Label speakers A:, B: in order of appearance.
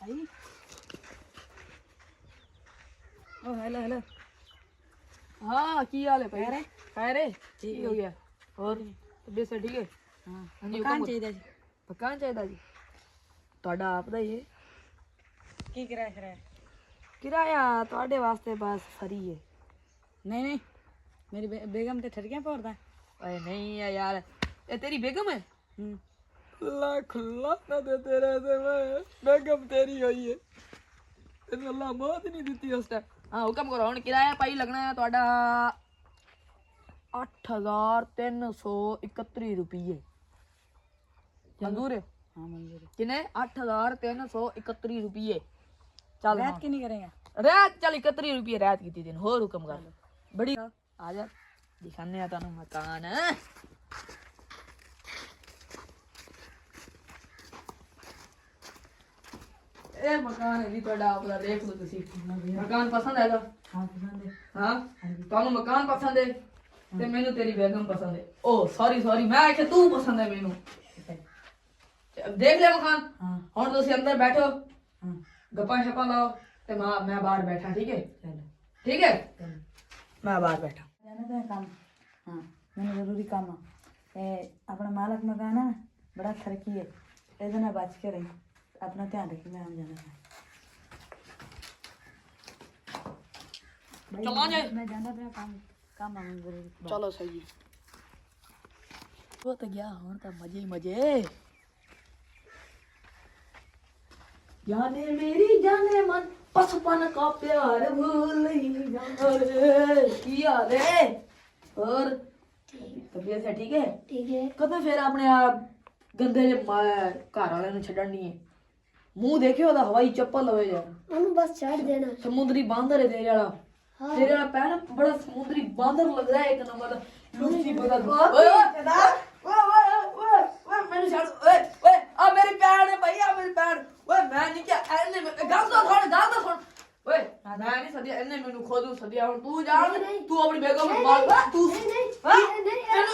A: आई ओ hello hello
B: हाँ की हाल है भाई
A: खैर है?
B: खैर है
A: ठीक
B: ठीक
A: है।
B: हो गया और तबीयत से ठीक है
A: हां
B: हाँ जी,
A: मकान
B: हुक्म
A: चाहिए जी
B: मकान चाहिए जी ਤੁਹਾਡਾ ਆਪਦਾ ਹੀ ਹੈ
A: की किराया
B: किराया ਤੁਹਾਡੇ ਵਾਸਤੇ ਬਸ ਫਰੀ ਹੈ
A: नहीं नहीं मेरी बेगम ते ठरकियां पौरदा
B: ਓਏ नहीं है यार ये तेरी बेगम है
A: हम्म
B: लाख लाना दे तेरे से मैं बेगम तेरी हुई है तेरे अल्लाह मौत नहीं ਦਿੱਤੀ ਉਸ ਟਾਈਮ ਹਾਂ ਹੁਕਮ ਕਰੋ ਹੁਣ ਕਿਰਾਇਆ ਭਾਈ ਲੱਗਣਾ ਹੈ ਤੁਹਾਡਾ 8331 ਰੁਪਏ ਮਨਜ਼ੂਰ ਹੈ
A: हां मंजूर है
B: किने 8331 रुपये चल
A: रात की नहीं करेंगे
B: रात चल 31 रुपये रात की दिन होर हुक्म कर बड़ी आ जा दिखाने आ तानु मकान ए मकान है जी तोड़ा आपदा देख लो तुसी मकान पसंद है
A: हां पसंद है
B: हां तानु मकान पसंद है ते मेनू तेरी बेगम पसंद है ओ सॉरी मैं आखे तू पसंद है मेनू देख ले मकान
A: हां
B: ਹੁਣ ਤੁਸੀਂ ਅੰਦਰ ਬੈਠੋ
A: हां
B: ਗੱਪਾਂ ਛਪਾਂ ਲਾਓ ਤੇ ਮੈਂ ਬਾਹਰ ਬੈਠਾ ਠੀਕ ਹੈ
A: चलो
B: ठीक है मैं बाहर बैठा
A: जाना तो है काम हाँ मैंने जरूरी काम है अपना मालक मकान है बड़ा खरकी है ऐसे ना बच के रही अपना ध्यान रखी मैं हम जाना है
B: चलो जाए
A: मैं जाना था काम काम है जरूरी
B: चलो सही वो तो गया हूं तो मजे ही मजे जाने मेरी जाने मन बचपन का प्यार भूल नहीं जाना रे की हाल है और तबीयत है ठीक है कदों फिर अपने आप गंदे जे घर वाले ਨੂੰ ਛੱਡਣੀ ਹੈ ਮੂੰਹ ਦੇਖਿਓ ਉਹਦਾ ਹਵਾਈ ਚੱਪਲ ਹੋਏ ਜਾ
C: ਉਹਨੂੰ ਬਸ ਛੱਡ ਦੇਣਾ
B: ਸਮੁੰਦਰੀ ਬਾਂਦਰ ਹੈ ਤੇਰੇ ਵਾਲਾ ਤੇਰੇ ਵਾਲਾ ਪੈਰ ਬੜਾ ਸਮੁੰਦਰੀ ਬਾਂਦਰ ਲੱਗਦਾ ਹੈ ਇੱਕ ਨੰਬਰ ਦਾ ਲੂਸੀ ਬਗਾ ਓਏ ਮੈਨੂੰ ਛੱਡ ਓਏ ਆ ਮੇਰੀ ਭੈਣ ਹੈ ਭਈ ਆ ਮੇਰੀ ਭੈਣ ਓਏ ਮੈਂ ਨਹੀਂ ਕਿ ਇਹਨੇ ਗੱਲ ਤਾਂ ਸੁਣ ਓਏ ਮੈਂ ਨਹੀਂ ਸੱਦਿਆ ਇਹਨੇ ਮੈਨੂੰ ਖੁਦ ਨੂੰ ਸੱਦਿਆ ਹੁਣ ਤੂੰ ਜਾਣ ਤੂੰ ਆਪਣੀ ਬੇਗਮ ਨੂੰ ਮਾਰ ਤੂੰ
C: ਨਹੀਂ
B: ਹਾਂ?
C: ਨਹੀਂ
B: ਇਹਨੂੰ